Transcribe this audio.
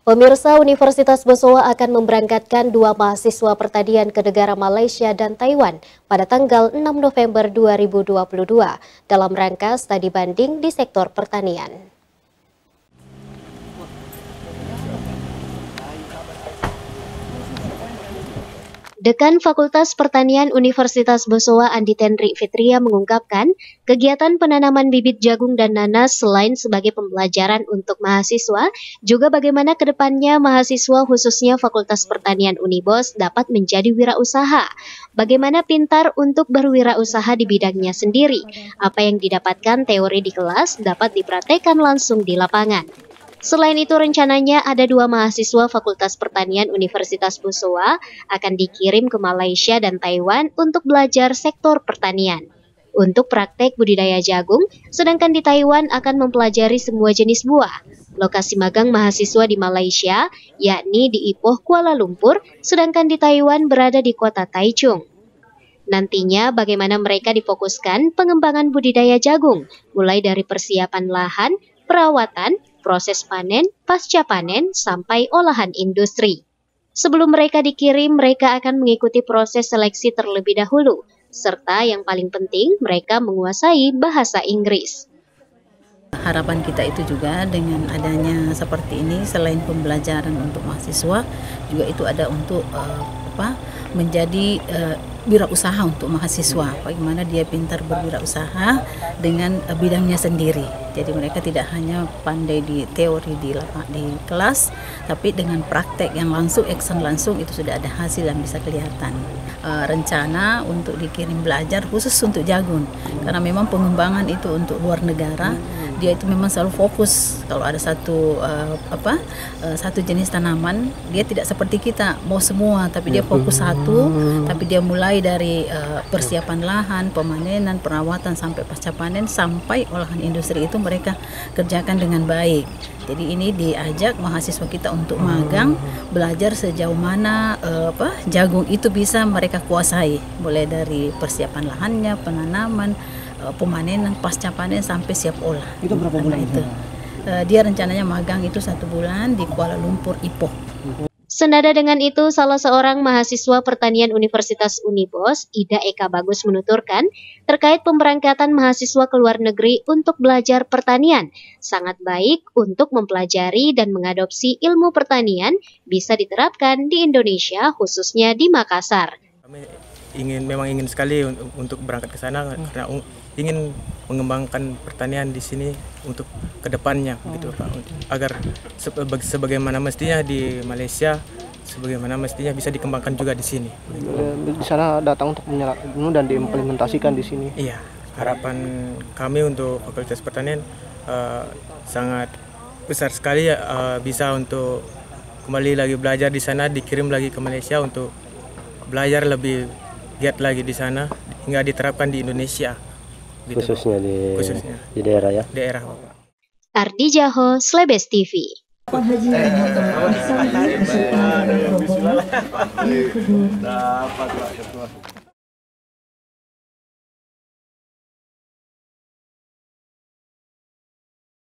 Pemirsa, Universitas Besoa akan memberangkatkan 2 mahasiswa pertanian ke negara Malaysia dan Taiwan pada tanggal 6 November 2022 dalam rangka studi banding di sektor pertanian. Dekan Fakultas Pertanian Universitas Besoa Andi Tenri Fitria mengungkapkan, kegiatan penanaman bibit jagung dan nanas selain sebagai pembelajaran untuk mahasiswa, juga bagaimana ke depannya mahasiswa khususnya Fakultas Pertanian Unibos dapat menjadi wirausaha. Bagaimana pintar untuk berwirausaha di bidangnya sendiri. Apa yang didapatkan teori di kelas dapat dipraktekkan langsung di lapangan. Selain itu, rencananya ada 2 mahasiswa Fakultas Pertanian Universitas Besoa akan dikirim ke Malaysia dan Taiwan untuk belajar sektor pertanian. Untuk praktek budidaya jagung, sedangkan di Taiwan akan mempelajari semua jenis buah. Lokasi magang mahasiswa di Malaysia, yakni di Ipoh, Kuala Lumpur, sedangkan di Taiwan berada di kota Taichung. Nantinya bagaimana mereka difokuskan pengembangan budidaya jagung, mulai dari persiapan lahan, perawatan, proses panen, pasca panen, sampai olahan industri. Sebelum mereka dikirim, mereka akan mengikuti proses seleksi terlebih dahulu, serta yang paling penting, mereka menguasai bahasa Inggris. Harapan kita itu juga dengan adanya seperti ini, selain pembelajaran untuk mahasiswa, juga itu ada untuk menjadi wirausaha untuk mahasiswa. Bagaimana dia pintar berwirausaha dengan bidangnya sendiri. Jadi mereka tidak hanya pandai di teori di kelas, tapi dengan praktek yang langsung, action langsung, itu sudah ada hasil yang bisa kelihatan. Rencana untuk dikirim belajar khusus untuk jagung, karena memang pengembangan itu untuk luar negara, dia itu memang selalu fokus. Kalau ada satu jenis tanaman, dia tidak seperti kita mau semua, tapi dia fokus satu, tapi dia mulai dari persiapan lahan, pemanenan, perawatan sampai pasca panen, sampai olahan industri itu mereka kerjakan dengan baik. Jadi ini diajak mahasiswa kita untuk magang, belajar sejauh mana jagung itu bisa mereka kuasai, mulai dari persiapan lahannya, penanaman, pemanenan, pasca panen sampai siap olah. Itu berapa bulan itu? Dia rencananya magang itu 1 bulan di Kuala Lumpur, Ipoh. Senada dengan itu, salah seorang mahasiswa pertanian Universitas Unibos, Ida Eka Bagus menuturkan, terkait pemberangkatan mahasiswa ke luar negeri untuk belajar pertanian, sangat baik untuk mempelajari dan mengadopsi ilmu pertanian bisa diterapkan di Indonesia, khususnya di Makassar. Kami memang ingin sekali untuk berangkat ke sana karena ingin mengembangkan pertanian di sini untuk kedepannya, gitu Pak, agar sebagaimana mestinya di Malaysia, sebagaimana mestinya bisa dikembangkan juga di sini. Di sana datang untuk menyerap dan diimplementasikan di sini. Iya, harapan kami untuk Fakultas Pertanian sangat besar sekali bisa untuk kembali lagi belajar di sana, dikirim lagi ke Malaysia untuk belajar lebih giat lagi di sana hingga diterapkan di Indonesia. Gitu, khususnya di daerah ya. Daerah, Bapak. Ardi Jaho, Slebes TV. Haji